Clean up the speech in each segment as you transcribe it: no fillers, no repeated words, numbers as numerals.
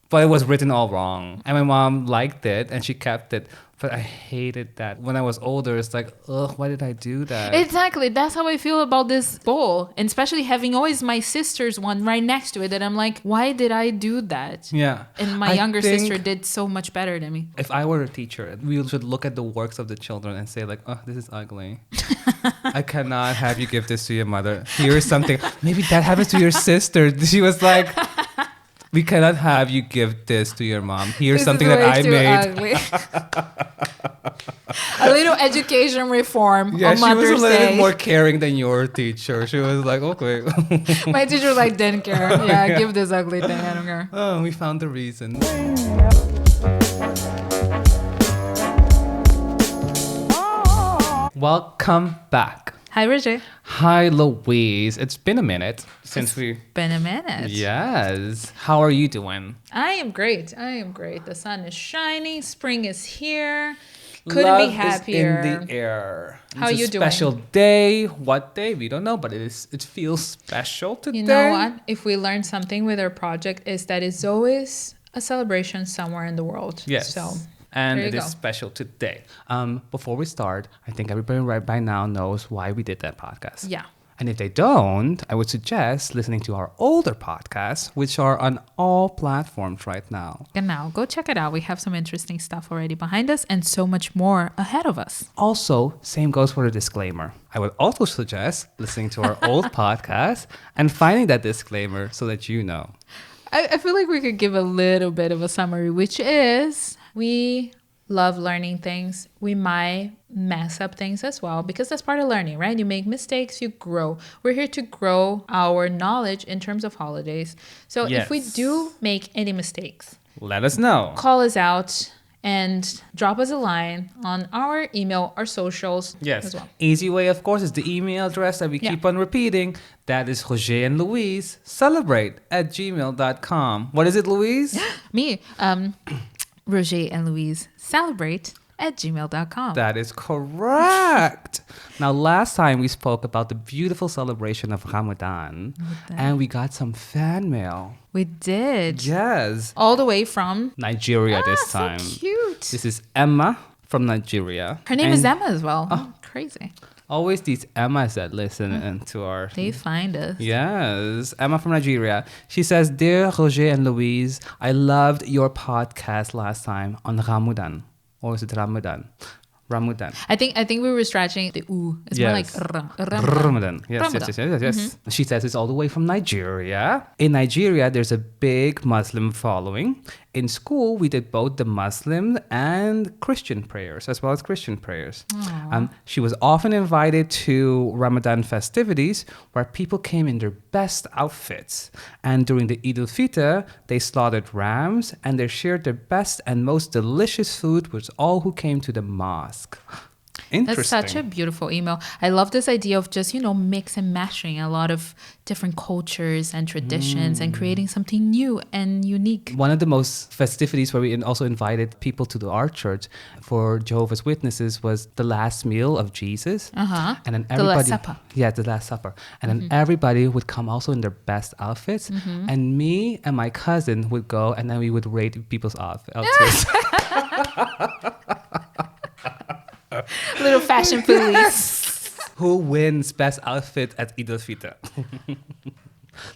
But it was written all wrong. And my mom liked it and she kept it. But I hated that. When I was older, it's like, ugh, why did I do that? Exactly. That's how I feel about this bowl. And especially having always my sister's one right next to it. And I'm like, why did I do that? Yeah. And my younger sister did so much better than me. If I were a teacher, we should look at the works of the children and say like, oh, this is ugly. I cannot have you give this to your mother. Here's something. Maybe that happens to your sister. She was like... We cannot have you give this to your mom. Here's something that I made. A little education reform on Mother's Day. Yeah, she was a little bit more caring than your teacher. She was like, okay. My teacher like didn't care. Yeah, give this ugly thing. I don't care. Oh, we found the reason. Welcome back. Hi, Roger. Hi, Louise. It's been a minute since It's been a minute. Yes. How are you doing? I am great. The sun is shining. Spring is here. Couldn't be happier. Is in the air. How are you doing? Special day. What day? We don't know, but it feels special today. You know what? If we learn something with our project is that it's always a celebration somewhere in the world. Yes. So and it is special today. Before we start, I think everybody right by now knows why we did that podcast. Yeah. And if they don't, I would suggest listening to our older podcasts, which are on all platforms right now. And now go check it out. We have some interesting stuff already behind us and so much more ahead of us. Also, same goes for the disclaimer. I would also suggest listening to our old podcast and finding that disclaimer so that you know. I feel like we could give a little bit of a summary, which is we love learning things. We might mess up things as well because that's part of learning, right? You make mistakes, you grow. We're here to grow our knowledge in terms of holidays. So if we do make any mistakes, let us know. Call us out and drop us a line on our email, our socials as well. Easy way, of course, is the email address that we keep on repeating. That is Rogier and Louise celebrate@gmail.com. What is it, Louise? Me, Rogier and Louise celebrate@gmail.com. That is correct. Now, last time we spoke about the beautiful celebration of Ramadan, and we got some fan mail. We did. Yes. All the way from Nigeria this time. So cute. This is Emma from Nigeria. Her name is Emma as well. Oh, crazy. Always these Emmas that listen to our... They find us. Yes. Emma from Nigeria. She says, Dear Roger and Louise, I loved your podcast last time on Ramadan. Or is it Ramadan? Ramadan. I think we were stretching the oo. It's more like Ramadan. Yes. Mm-hmm. She says it's all the way from Nigeria. In Nigeria, there's a big Muslim following. In school, we did both the Muslim and Christian prayers, as well as Christian prayers. She was often invited to Ramadan festivities where people came in their best outfits. And during the Eid al-Fitr, they slaughtered rams and they shared their best and most delicious food with all who came to the mosque. Interesting. That's such a beautiful email. I love this idea of just, mix and matching a lot of different cultures and traditions and creating something new and unique. One of the most festivities where we also invited people to our church for Jehovah's Witnesses was the last meal of Jesus. Uh-huh. And then everybody, the Last Supper. Yeah, the Last Supper. And then everybody would come also in their best outfits. And me and my cousin would go and then we would rate people's outfits. Little fashion police. Who wins best outfit at Eid al-Fitr?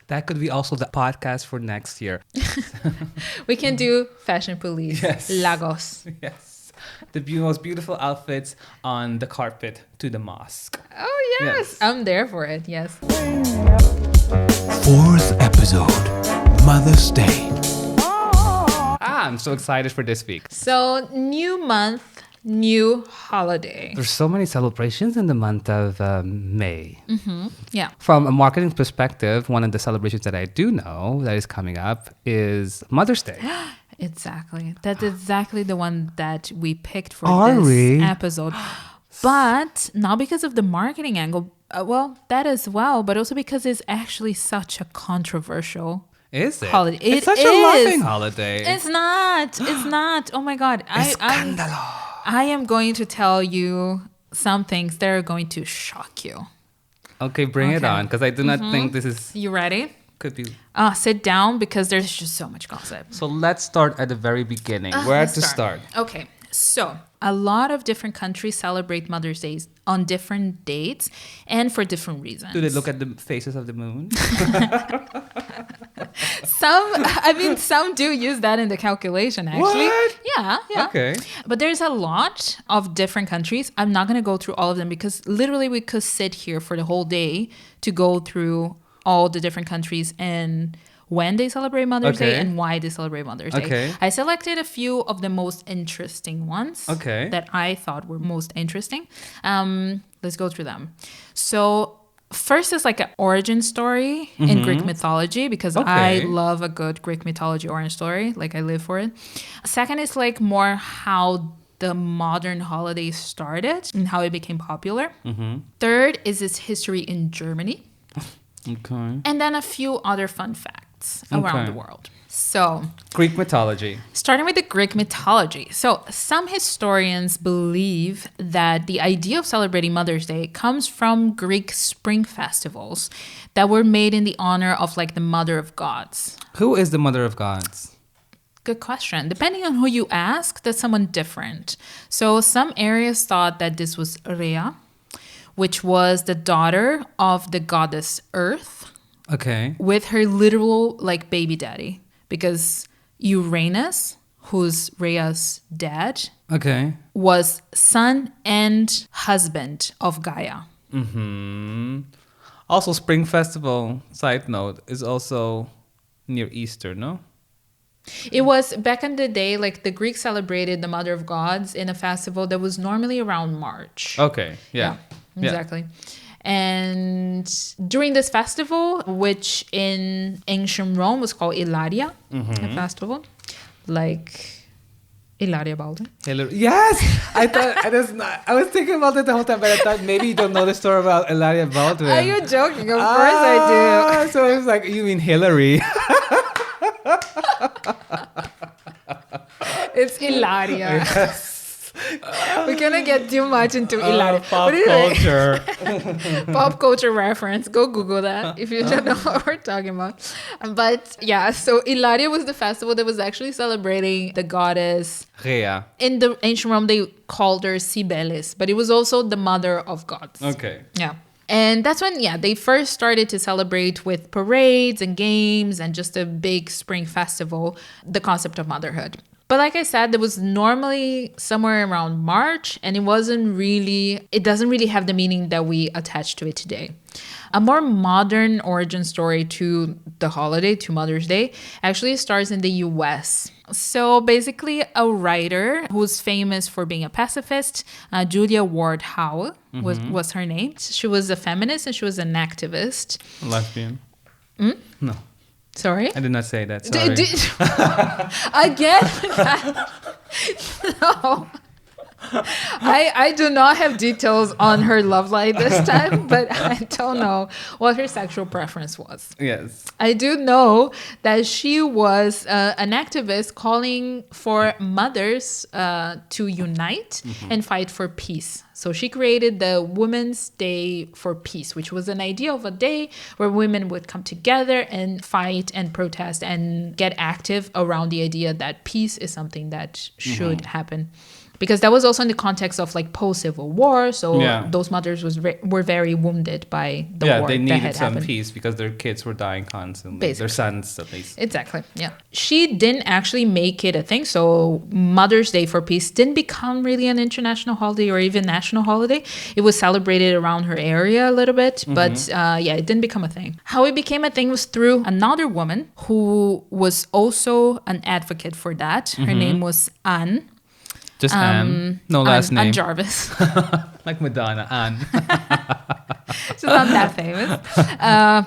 That could be also the podcast for next year. We can do fashion police. Yes. Lagos. Yes. The most beautiful outfits on the carpet to the mosque. Oh, yes. I'm there for it. Yes. 4th episode, Mother's Day. I'm so excited for this week. So, new month. New holiday. There's so many celebrations in the month of May. Yeah. From a marketing perspective, one of the celebrations that I do know that is coming up is Mother's Day. Exactly. That's exactly the one that we picked for this episode. But not because of the marketing angle. Well, that as well, but also because it's actually such a controversial holiday. It's such a loving holiday. It's not. Oh my God. I am going to tell you some things that are going to shock you. Okay, bring it on, because I do not think this is... You ready? Could be. Sit down because there's just so much gossip. So let's start at the very beginning. Where to start? Okay. So a lot of different countries celebrate Mother's Day on different dates and for different reasons. Do they look at the faces of the moon? Some do use that in the calculation, actually. What? Yeah. Okay. But there's a lot of different countries. I'm not going to go through all of them because literally we could sit here for the whole day to go through all the different countries and when they celebrate Mother's Day and why they celebrate Mother's Day. I selected a few of the most interesting ones that I thought were most interesting. Let's go through them. So first is like an origin story in Greek mythology because I love a good Greek mythology origin story. Like I live for it. Second is like more how the modern holiday started and how it became popular. Third is its history in Germany. And then a few other fun facts around the world. So, Greek mythology. Starting with the Greek mythology. So, some historians believe that the idea of celebrating Mother's Day comes from Greek spring festivals that were made in the honor of like the mother of gods. Who is the mother of gods? Good question. Depending on who you ask, that's someone different. So, some areas thought that this was Rhea, which was the daughter of the goddess Earth. With her literal like baby daddy. Because Uranus, who's Rhea's dad, was son and husband of Gaia. Also, Spring Festival, side note, is also near Easter, no? It was back in the day, like the Greeks celebrated the Mother of Gods in a festival that was normally around March. Yeah. Exactly. And during this festival, which in ancient Rome was called Ilaria, a festival, like Ilaria Balde. Yes! I was thinking about it the whole time, but I thought maybe you don't know the story about Ilaria Baldwin. Are you joking? Of course I do. So it was like, you mean Hillary. It's Ilaria. Yes. We're gonna get too much into Ilaria. Pop culture. Pop culture reference. Go Google that if you don't know what we're talking about. But yeah, so Ilaria was the festival that was actually celebrating the goddess Rhea. In the ancient Rome, they called her Cybele, but it was also the mother of gods. Yeah. And that's when, they first started to celebrate with parades and games and just a big spring festival, the concept of motherhood. But like I said, there was normally somewhere around March, and it doesn't really have the meaning that we attach to it today. A more modern origin story to the holiday, to Mother's Day, actually starts in the US. So basically, a writer who's famous for being a pacifist, Julia Ward Howe was her name. She was a feminist and she was an activist. Lesbian? No. Sorry? I did not say that. Sorry. Again? No. I do not have details on her love life this time, but I don't know what her sexual preference was. Yes. I do know that she was an activist calling for mothers to unite and fight for peace. So she created the Women's Day for Peace, which was an idea of a day where women would come together and fight and protest and get active around the idea that peace is something that should happen. Because that was also in the context of like post-Civil War. So those mothers were very wounded by the war. Yeah, they needed that had some happened. peace because their kids were dying constantly. Basically. Their sons, at least. Exactly, yeah. She didn't actually make it a thing. So Mother's Day for Peace didn't become really an international holiday or even national holiday. It was celebrated around her area a little bit. But it didn't become a thing. How it became a thing was through another woman who was also an advocate for that. Her name was Anne. Just Anne. No last name. Anne Jarvis. Like Madonna, Anne. She's not that famous.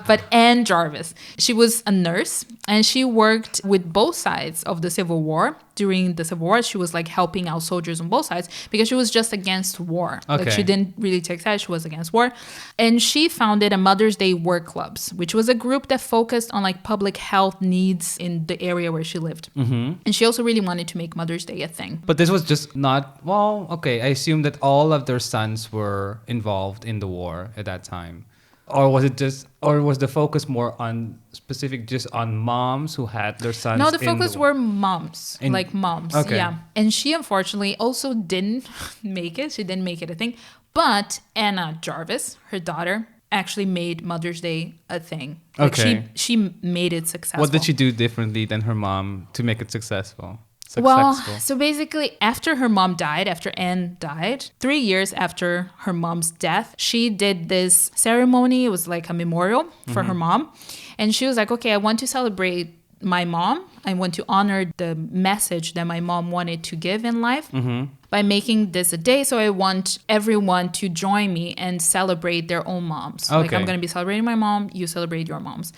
But Anne Jarvis. She was a nurse and she worked with both sides of the Civil War. During the Civil War, she was like helping out soldiers on both sides because she was just against war. Okay. Like she didn't really take sides. She was against war. And she founded a Mother's Day work clubs, which was a group that focused on like public health needs in the area where she lived. And she also really wanted to make Mother's Day a thing. But this was just not, I assume that all of their sons were involved in the war at that time. Or was the focus more on specific just on moms who had their sons? No, the focus were moms, like moms. Okay. Yeah. And she unfortunately also didn't make it. She didn't make it a thing. But Anna Jarvis, her daughter, actually made Mother's Day a thing. Like Okay. she made it successful. What did she do differently than her mom to make it successful? Well, so basically, after her mom died, after Anne died, 3 years after her mom's death, she did this ceremony. It was like a memorial for her mom. And she was like, okay, I want to celebrate my mom. I want to honor the message that my mom wanted to give in life by making this a day. So I want everyone to join me and celebrate their own moms. Okay. Like, I'm going to be celebrating my mom. You celebrate your moms.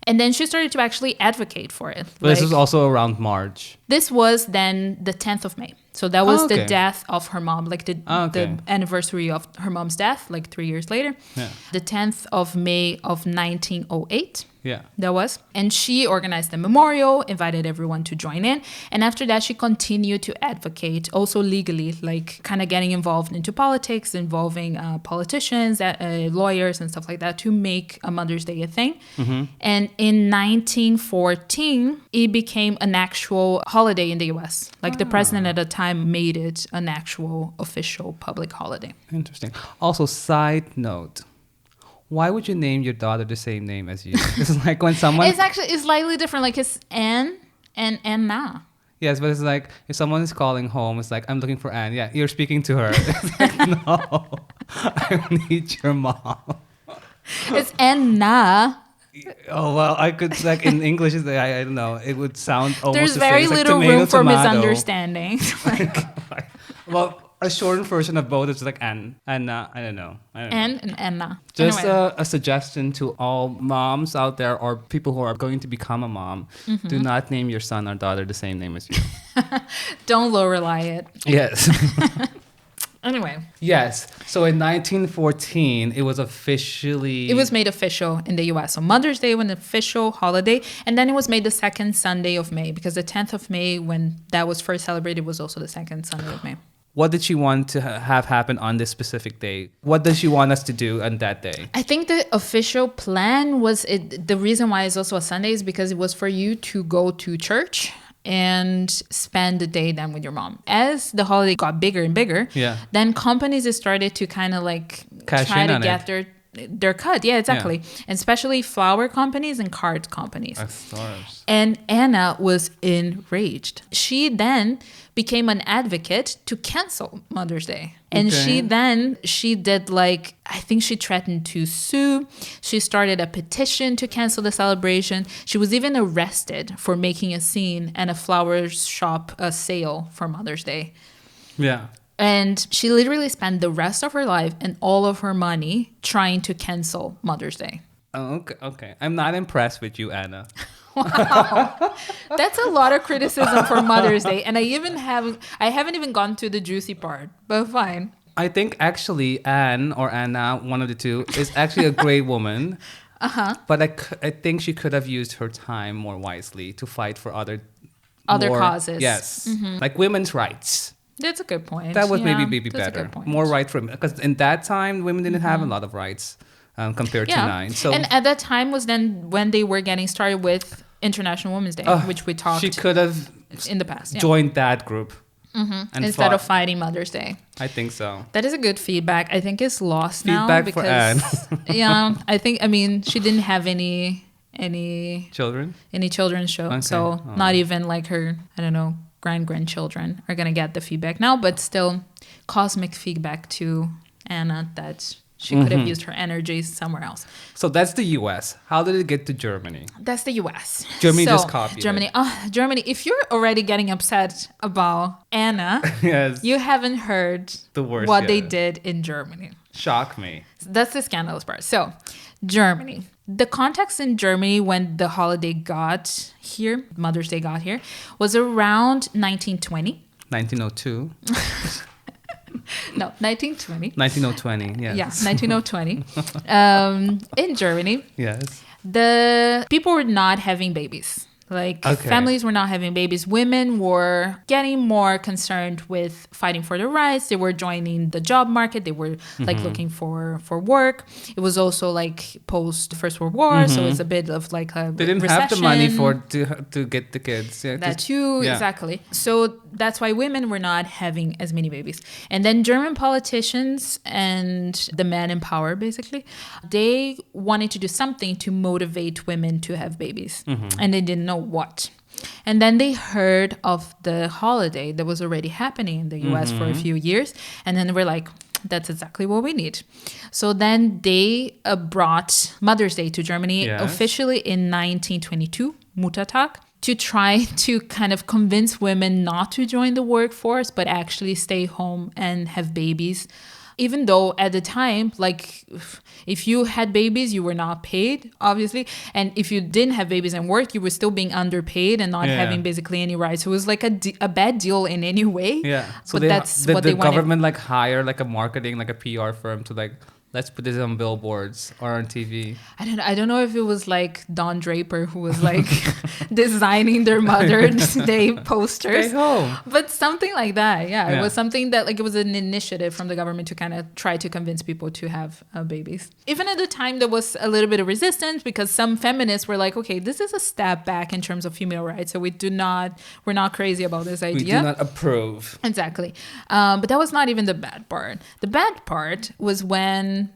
And then she started to actually advocate for it. But this was also around March. This was then the 10th of May. So that was okay. the death of her mom, like the anniversary of her mom's death, like 3 years later. Yeah. The 10th of May of 1908. Yeah. That was. And she organized the memorial, invited everyone to join in. And after that, she continued to advocate, also legally, like kind of getting involved into politics, involving politicians, lawyers, and stuff like that to make a Mother's Day a thing. And in 1914, it became an actual holiday in the US. Like the president at the time made it an actual official public holiday. Interesting. Also, side note. Why would you name your daughter the same name as you? It's like when someone... It's slightly different. Like it's Anne and Anna. Yes, but it's like if someone is calling home, it's like, I'm looking for Anne. Yeah, you're speaking to her. It's like, no, I need your mom. It's Anna. Oh, well, I could, like in English, it's like, I don't know, it would sound almost There's the same. very It's like little tomato, room for tomato. misunderstanding. Well, a shortened version of both is like Anne. Anna, I don't know. Anne and Anna. Just Anyway. a suggestion to all moms out there or people who are going to become a mom. Do not name your son or daughter the same name as you. Don't Lorelei it. Yes. Anyway. Yes. So in 1914, it was officially... It was made official in the US. So Mother's Day was an official holiday. And then it was made the second Sunday of May because the 10th of May, when that was first celebrated, was also the second Sunday of May. What did she want to have happen on this specific day? What does she want us to do on that day? I think the official plan was... The reason why it's also a Sunday is because it was for you to go to church and spend the day then with your mom. As the holiday got bigger and bigger, then companies started to kind of like try to get their cut. Yeah, exactly. Yeah. And especially flower companies and card companies. And Anna was enraged. She then became an advocate to cancel Mother's Day. And she did like, I think she threatened to sue. She started a petition to cancel the celebration. She was even arrested for making a scene at a flower shop sale for Mother's Day. Yeah. And she literally spent the rest of her life and all of her money trying to cancel Mother's Day. Oh, okay. I'm not impressed with you, Anna. Wow. That's a lot of criticism for Mother's Day. And I haven't even gone to the juicy part, but fine. I think actually Anne or Anna, one of the two, is actually a great woman. But I think she could have used her time more wisely to fight for other causes. Yes. Like women's rights. That's a good point. That was maybe better. More right for women. Because in that time, women didn't have a lot of rights compared to now. So, and at that time was then when they were getting started with International Women's Day, which we talked she could have in the past. Joined that group. And instead of fighting Mother's Day. I think so. That is a good feedback. I think it's lost now. Feedback for Anne. Yeah, I mean, she didn't have any children? Any children's show. Okay. So not even like her, I don't know, grandchildren are going to get the feedback now, but still cosmic feedback to Anna that she could have used her energy somewhere else. So that's the US. How did it get to Germany? That's the US. Germany just copied Germany. it. Germany, if you're already getting upset about Anna, yes. You haven't heard what they did in Germany. Shock me. That's the scandalous part. So, Germany. The context in Germany when the holiday got here, Mother's Day got here, was around 1920. 1902. No, 1920. 1920, yes. Yeah, 1920. In Germany, yes, the people were not having babies. Like families were not having babies. Women were getting more concerned with fighting for their rights. They were joining the job market. They were like looking for work. It was also like post First World War, so it's a bit of like a they didn't recession. have the money to get the kids. Yeah, That too, exactly. So that's why women were not having as many babies. And then German politicians and the men in power, basically, they wanted to do something to motivate women to have babies. And they didn't know what. And then they heard of the holiday that was already happening in the US for a few years. And then they were like, that's exactly what we need. So then they brought Mother's Day to Germany officially in 1922, Muttertag, to try to kind of convince women not to join the workforce, but actually stay home and have babies. Even though at the time, like if you had babies, you were not paid, obviously. And if you didn't have babies and work, you were still being underpaid and not having basically any rights. So it was like a bad deal in any way. Yeah. So but that's what they wanted. The government like hire like a marketing, like a PR firm to like, let's put this on billboards or on TV. I don't know if it was like Don Draper who was like designing their Mother's Day posters. Stay home. But something like that. Yeah. It was something that like it was an initiative from the government to kind of try to convince people to have babies. Even at the time, there was a little bit of resistance because some feminists were like, okay, this is a step back in terms of female rights. So we're not crazy about this idea. We do not approve. Exactly. But that was not even the bad part. The bad part was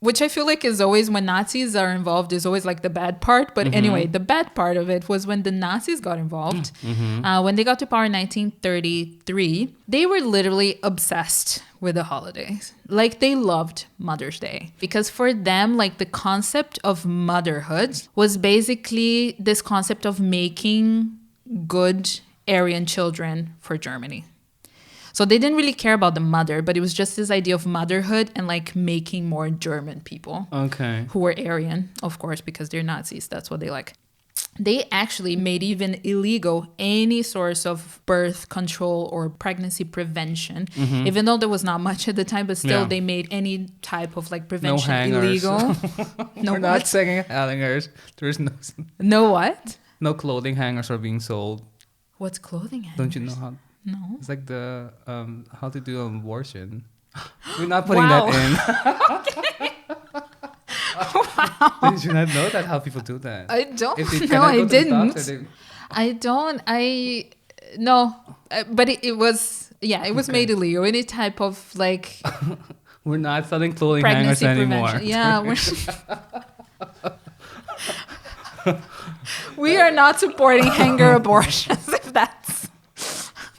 which I feel like is always when Nazis are involved is always like the bad part. But anyway, the bad part of it was when the Nazis got involved. When they got to power in 1933, they were literally obsessed with the holidays. Like they loved Mother's Day because for them, like the concept of motherhood was basically this concept of making good Aryan children for Germany. So they didn't really care about the mother, but it was just this idea of motherhood and like making more German people. Okay. Who were Aryan, of course, because they're Nazis. That's what they like. They actually made even illegal any source of birth control or pregnancy prevention, even though there was not much at the time, but still they made any type of like prevention illegal. We're not saying hangers. There's no what? No clothing hangers are being sold. What's clothing hangers? Don't you know how? No. It's like the how to do an abortion. We're not putting that in. Wow. Did you not know that how people do that? I don't. No, I didn't. I don't. No. But it was. Yeah, it was made illegal. Any type of like. We're not selling clothing hangers anymore. Prevention. Yeah. We are not supporting hanger abortions. If that's.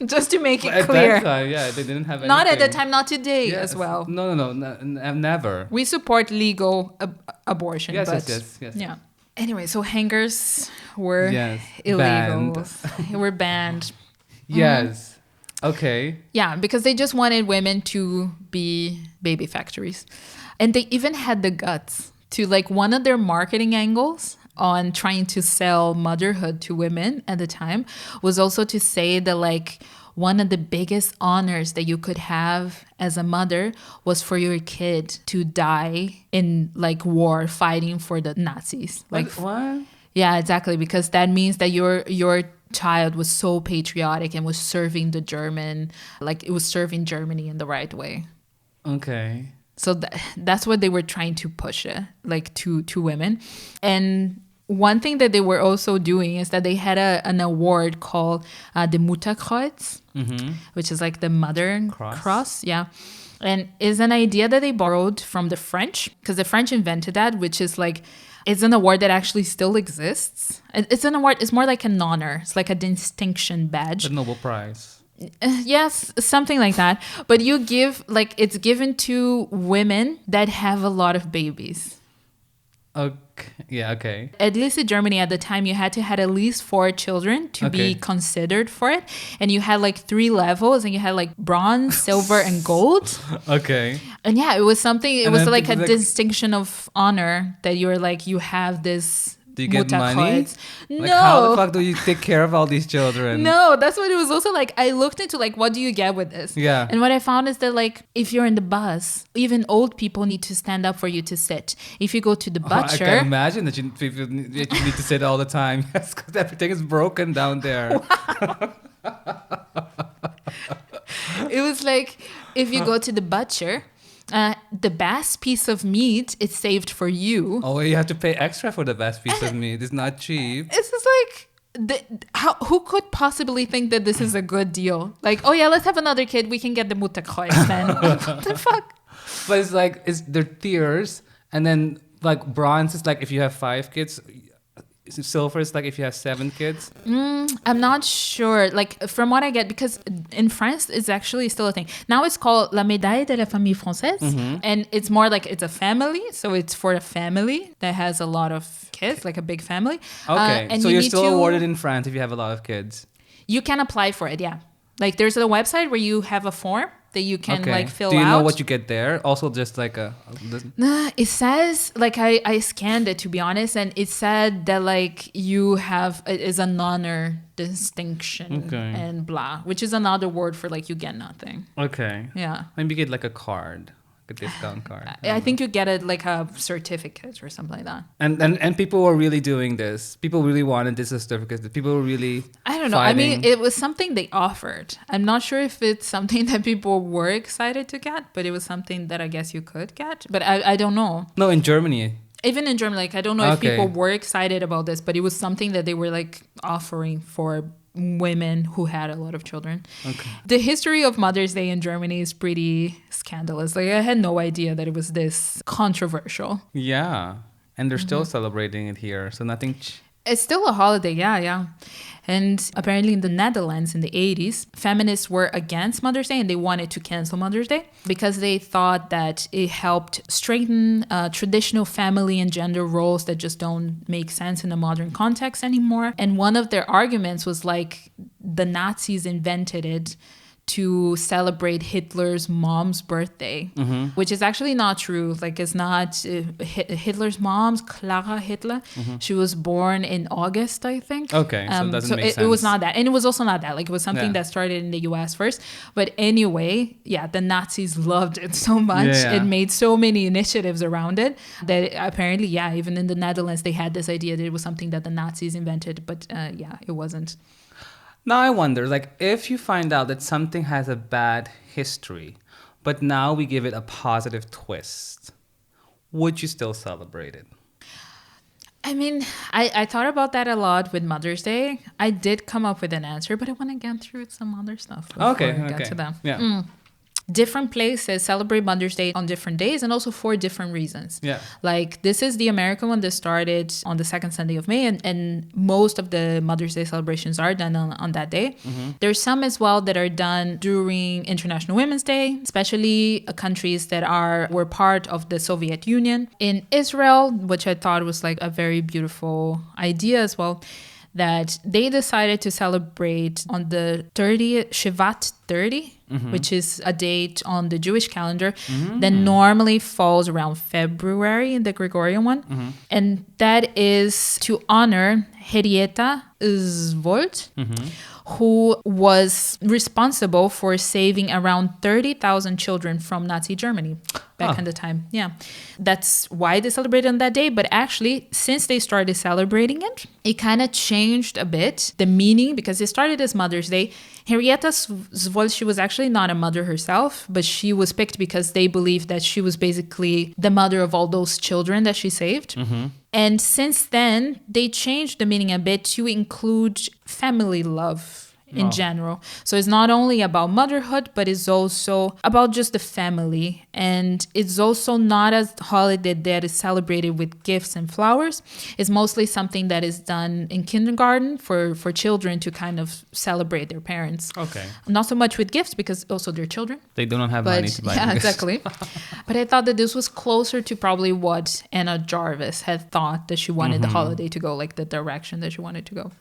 Just to make it clear. At that time, yeah, they didn't have anything. Not at the time, not today as well. No, never. We support legal abortion. Yes. Yeah. Anyway, so hangers were illegal. They were banned. Yes. Okay. Yeah, because they just wanted women to be baby factories. And they even had the guts to, like, one of their marketing angles on trying to sell motherhood to women at the time was also to say that like one of the biggest honors that you could have as a mother was for your kid to die in like war fighting for the Nazis. Like what? Yeah, exactly, because that means that your child was so patriotic and was serving the German, like it was serving Germany in the right way. Okay. So that's what they were trying to push it, like to women. And one thing that they were also doing is that they had an award called the Mutterkreuz, which is like the mother cross. Yeah. And is an idea that they borrowed from the French, because the French invented that, which is like, it's an award that actually still exists. It's an award, it's more like an honor. It's like a distinction badge. The Nobel Prize. Yes, something like that. But you give, like, it's given to women that have a lot of babies. Okay. Yeah, okay. At least in Germany at the time, you had to have at least 4 children to be considered for it. And you had like 3 levels, and you had like bronze, silver, and gold. Okay. And yeah, it was something, it was like a distinction of honor that you were like, you have this Do you get money? No. Like, how the fuck do you take care of all these children? No, that's what it was also like. I looked into like, what do you get with this? Yeah. And what I found is that like, if you're in the bus, even old people need to stand up for you to sit. If you go to the butcher. I can imagine that you need to sit all the time. Yes, because everything is broken down there. Wow. It was like, if you go to the butcher, the best piece of meat is saved for you. Oh, you have to pay extra for the best piece of meat. It's not cheap. It's just like, who could possibly think that this is a good deal? Like, oh yeah, let's have another kid. We can get the Muttertag then. What the fuck? But it's like, they're tiers. And then like bronze is like if you have 5 kids. Silver is like if you have 7 kids. I'm not sure. Like from what I get, because in France it's actually still a thing. Now it's called La Médaille de la Famille Française, and it's more like it's a family. So it's for a family that has a lot of kids, like a big family. Okay, and so you're still awarded in France if you have a lot of kids. You can apply for it, yeah. Like there's a website where you have a form that you can like fill out. Do you know what you get there? Also just like it says, like I scanned it to be honest, and it said that like you have, it is an honor distinction and blah, which is another word for like you get nothing. Okay. Yeah. Maybe you get like a card. A discount card. I think you get it like a certificate or something like that. And people were really doing this. People really wanted this certificate. People were really I don't know. fighting. I mean, it was something they offered. I'm not sure if it's something that people were excited to get, but it was something that I guess you could get. But I don't know. No, in Germany. Even in Germany, like I don't know if people were excited about this, but it was something that they were like offering for women who had a lot of children. Okay. The history of Mother's Day in Germany is pretty scandalous. Like I had no idea that it was this controversial. Yeah. And they're still celebrating it here. So nothing... It's still a holiday, yeah. And apparently in the Netherlands in the 80s, feminists were against Mother's Day and they wanted to cancel Mother's Day because they thought that it helped straighten traditional family and gender roles that just don't make sense in a modern context anymore. And one of their arguments was like the Nazis invented it to celebrate Hitler's mom's birthday, which is actually not true. Like it's not Hitler's mom's, Clara Hitler. She was born in August, I think. Okay, so it doesn't make sense. It was not that. And it was also not that. Like it was something that started in the US first. But anyway, yeah, the Nazis loved it so much. Yeah. It made so many initiatives around it that apparently, yeah, even in the Netherlands, they had this idea that it was something that the Nazis invented. But yeah, it wasn't. Now I wonder, like, if you find out that something has a bad history, but now we give it a positive twist, would you still celebrate it? I mean, I thought about that a lot with Mother's Day. I did come up with an answer, but I want to get through some other stuff before I get to that. Yeah. Different places celebrate Mother's Day on different days and also for different reasons. Yeah. Like this is the American one that started on the second Sunday of May and most of the Mother's Day celebrations are done on that day. There's some as well that are done during International Women's Day, especially countries that were part of the Soviet Union. In Israel, which I thought was like a very beautiful idea as well, that they decided to celebrate on the 30th, Shivat 30, which is a date on the Jewish calendar that normally falls around February in the Gregorian one. And that is to honor Henrietta Zwolt, who was responsible for saving around 30,000 children from Nazi Germany back in the time. Yeah. That's why they celebrate on that day. But actually, since they started celebrating it, it kind of changed a bit the meaning because it started as Mother's Day. Henrietta Zwolt, she was actually not a mother herself, but she was picked because they believed that she was basically the mother of all those children that she saved. And since then, they changed the meaning a bit to include family love in general. So it's not only about motherhood, but it's also about just the family. And it's also not a holiday that is celebrated with gifts and flowers. It's mostly something that is done in kindergarten for children to kind of celebrate their parents. Okay. Not so much with gifts because also they're children. They do not have money to buy gifts. Exactly. But I thought that this was closer to probably what Anna Jarvis had thought that she wanted the holiday to go, like the direction that she wanted to go.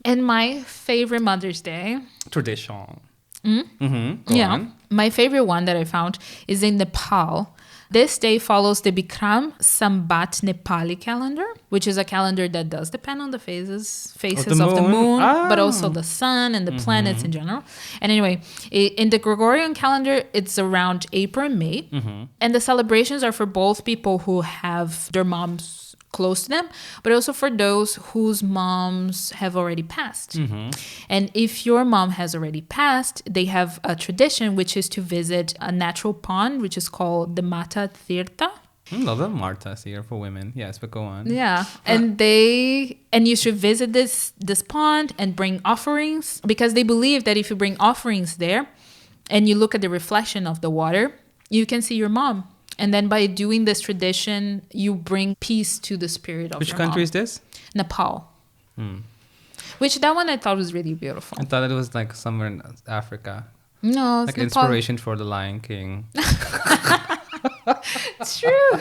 And my favorite Mother's Day... Tradition. My favorite one that I found is in Nepal. This day follows the Bikram Sambat Nepali calendar, which is a calendar that does depend on the phases of the moon, but also the sun and the planets in general. And anyway, in the Gregorian calendar, it's around April and May. And the celebrations are for both people who have their moms close to them, but also for those whose moms have already passed. And if your mom has already passed, they have a tradition which is to visit a natural pond, which is called the Mata Tirtha. I love the Martas here for women. Yes, but go on. Yeah. And you should visit this pond and bring offerings, because they believe that if you bring offerings there and you look at the reflection of the water, you can see your mom. And then by doing this tradition, you bring peace to the spirit of your mom. Which country is this? Nepal. Which that one I thought was really beautiful. I thought it was like somewhere in Africa. No, it's like Nepal. Inspiration for the Lion King. It's true.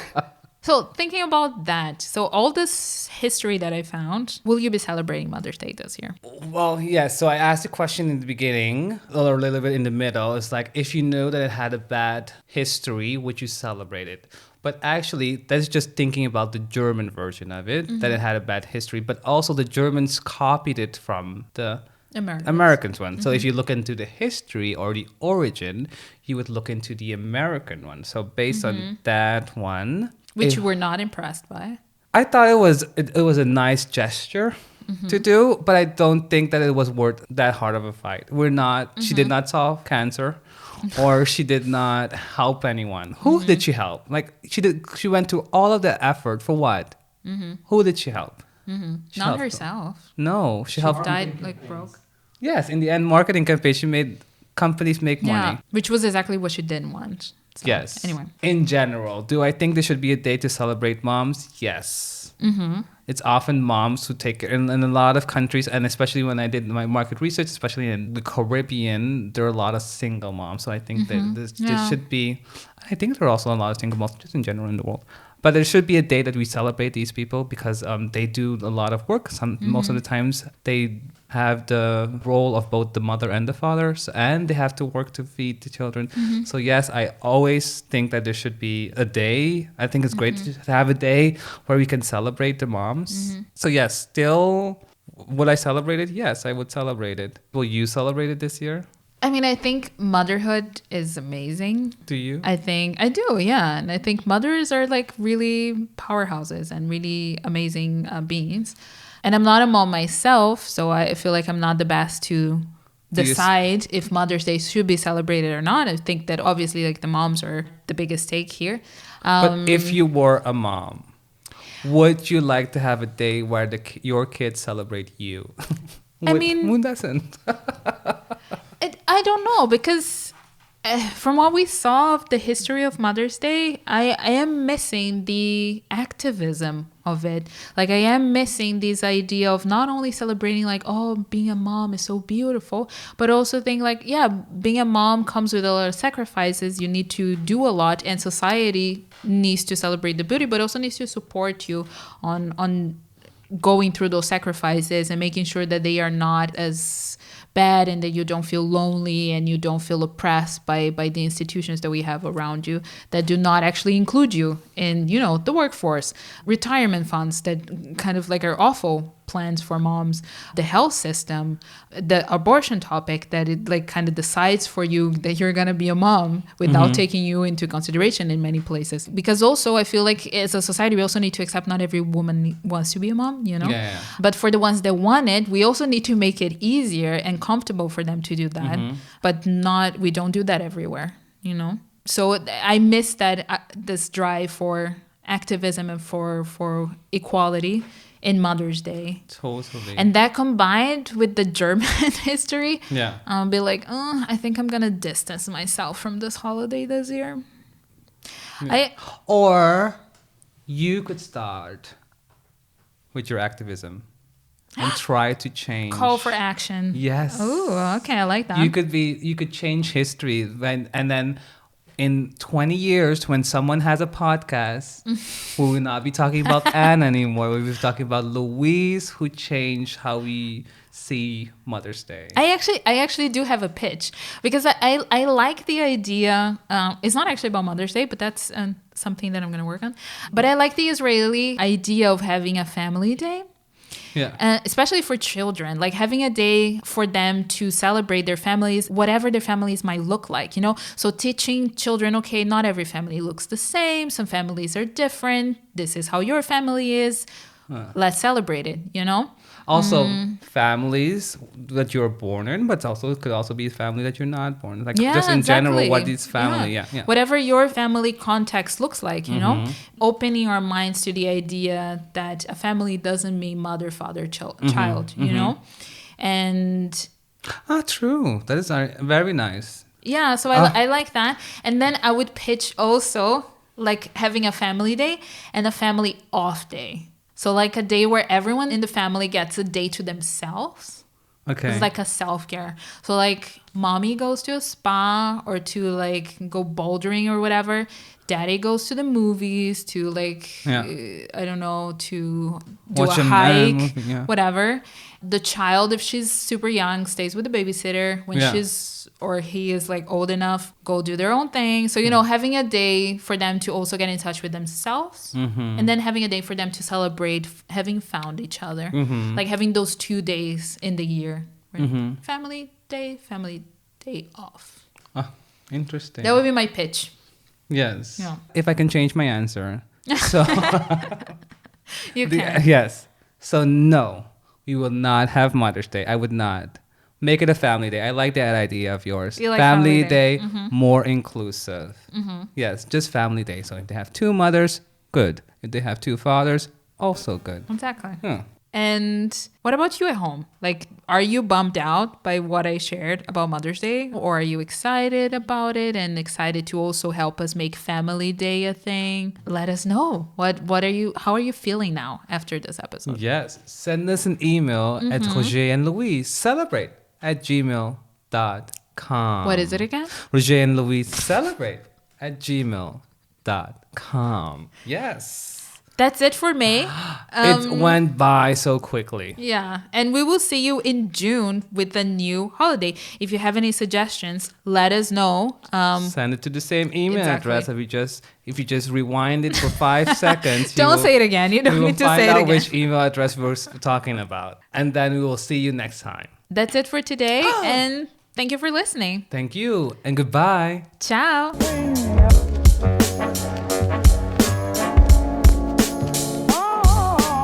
So thinking about that, so all this history that I found, will you be celebrating Mother's Day this year? Well, yes. So I asked a question in the beginning, or a little bit in the middle. It's like, if you know that it had a bad history, would you celebrate it? But actually, that's just thinking about the German version of it, that it had a bad history. But also the Germans copied it from the Americans one. So if you look into the history or the origin, you would look into the American one. So based on that one... Which you were not impressed by. I thought it was a nice gesture to do, but I don't think that it was worth that hard of a fight. She did not solve cancer, or she did not help anyone. Who did she help? Like she went to all of that effort for what? Who did she help? Not herself. No, she helped. Died like broke. Yes, in the end, marketing campaign, she made companies make money. Which was exactly what she didn't want. So, yes. Anyway. In general, do I think there should be a day to celebrate moms? Yes. It's often moms who take it. In a lot of countries, and especially when I did my market research, especially in the Caribbean, there are a lot of single moms. So I think that there should be, I think there are also a lot of single moms just in general in the world. But there should be a day that we celebrate these people because they do a lot of work. Most of the times they have the role of both the mother and the father, and they have to work to feed the children. So yes, I always think that there should be a day. I think it's great to have a day where we can celebrate the moms. So yes, still, would I celebrate it? Yes, I would celebrate it. Will you celebrate it this year? I mean, I think motherhood is amazing. Do you? I do, yeah. And I think mothers are like really powerhouses and really amazing beings. And I'm not a mom myself, so I feel like I'm not the best to decide if Mother's Day should be celebrated or not. I think that obviously like the moms are the biggest stake here. But if you were a mom, would you like to have a day where your kids celebrate you? I mean... Who doesn't? I don't know, because from what we saw of the history of Mother's Day, I am missing the activism of it. Like, I am missing this idea of not only celebrating like, oh, being a mom is so beautiful, but also think like, yeah, being a mom comes with a lot of sacrifices. You need to do a lot, and society needs to celebrate the beauty, but also needs to support you on going through those sacrifices and making sure that they are not as bad and that you don't feel lonely and you don't feel oppressed by the institutions that we have around you that do not actually include you in, you know, the workforce, retirement funds that kind of like are awful plans for moms, the health system, the abortion topic that it like kind of decides for you that you're going to be a mom without taking you into consideration in many places. Because also I feel like as a society, we also need to accept not every woman wants to be a mom, you know? Yeah. But for the ones that want it, we also need to make it easier and comfortable for them to do that. But we don't do that everywhere, you know? So I miss that, this drive for activism and for equality in Mother's Day. Totally. And that combined with the German history, yeah, I'll be like, I think I'm going to distance myself from this holiday this year. Yeah. Or you could start with your activism and try to change. Call for action. Yes. Oh, okay. I like that. You could change history and then in 20 years, when someone has a podcast, we will not be talking about Anne anymore. We'll be talking about Louise, who changed how we see Mother's Day? I actually do have a pitch because I like the idea. It's not actually about Mother's Day, but that's something that I'm going to work on. But I like the Israeli idea of having a family day. Yeah. Especially for children, like having a day for them to celebrate their families, whatever their families might look like, you know? So teaching children, okay, not every family looks the same. Some families are different. This is how your family is. Let's celebrate it, you know? Also, families that you're born in, but also it could also be a family that you're not born in. Like Yeah, just in general, exactly. what is family? Yeah. Whatever your family context looks like, you know, opening our minds to the idea that a family doesn't mean mother, father, child, you know, and True. That is very nice. yeah. So I like that, and then I would pitch also like having a family day and a family off day. So like a day where everyone in the family gets a day to themselves. Okay. It's like a self-care. So like mommy goes to a spa or to like go bouldering or whatever. Daddy goes to the movies to like, I don't know, to do Watch a hike, movie, whatever. The child, if she's super young, stays with the babysitter. When she's or he is like old enough, go do their own thing. So, you know, having a day for them to also get in touch with themselves and then having a day for them to celebrate having found each other. Like having those 2 days in the year. Right? Family day off. Interesting. That would be my pitch. Yes. Yeah. If I can change my answer. So You can. yes. So no, we will not have Mother's Day. I would not. Make it a family day. I like that idea of yours. You like family family day. day, more inclusive. Yes, just family day. So if they have 2 mothers, good. If they have 2 fathers, also good. Exactly. Yeah. And what about you at home? Like, are you bummed out by what I shared about Mother's Day? Or are you excited about it and excited to also help us make Family Day a thing? Let us know. How are you feeling now after this episode? Yes. Send us an email at Rogier and Louise. Celebrate at gmail.com. What is it again? Rogier and Louise celebrate at gmail.com. Yes. That's it for May. It went by so quickly. Yeah. And we will see you in June with a new holiday. If you have any suggestions, let us know. Send it to the same email Exactly. address. If you just rewind it for 5 seconds, Don't say it again. You don't need to say it find out again. which email address we're talking about. And then we will see you next time. That's it for today. And thank you for listening. Thank you and goodbye. Ciao.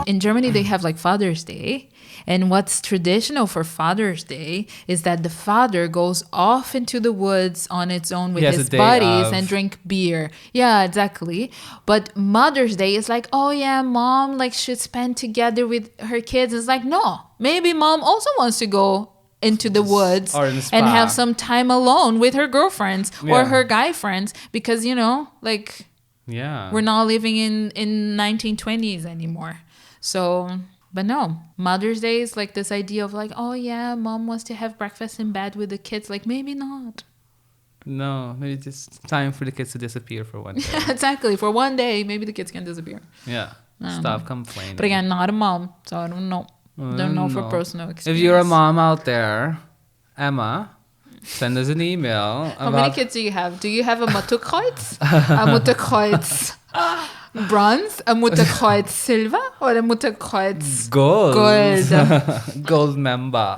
In Germany, they have like Father's Day. And what's traditional for Father's Day is that the father goes off into the woods on its own with his buddies and drink beer. Yeah, exactly. But Mother's Day is like, oh yeah, mom like should spend together with her kids. It's like, no, maybe mom also wants to go into the woods or in the spa and have some time alone with her girlfriends or Yeah. her guy friends because, you know, like Yeah. we're not living in 1920s anymore. So, but no, Mother's Day is like this idea of like, oh yeah, mom wants to have breakfast in bed with the kids. Like maybe not. No, maybe it's just time for the kids to disappear for one day. Exactly. For one day, maybe the kids can disappear. Yeah. Stop complaining. But again, not a mom, so I don't know. Don't know for personal experience. If you're a mom out there, Emma, send us an email. How many kids do you have? Do you have a Mutterkreuz? A Mutterkreuz bronze? A Mutterkreuz silver? Or a Mutterkreuz Gold. gold? Gold member.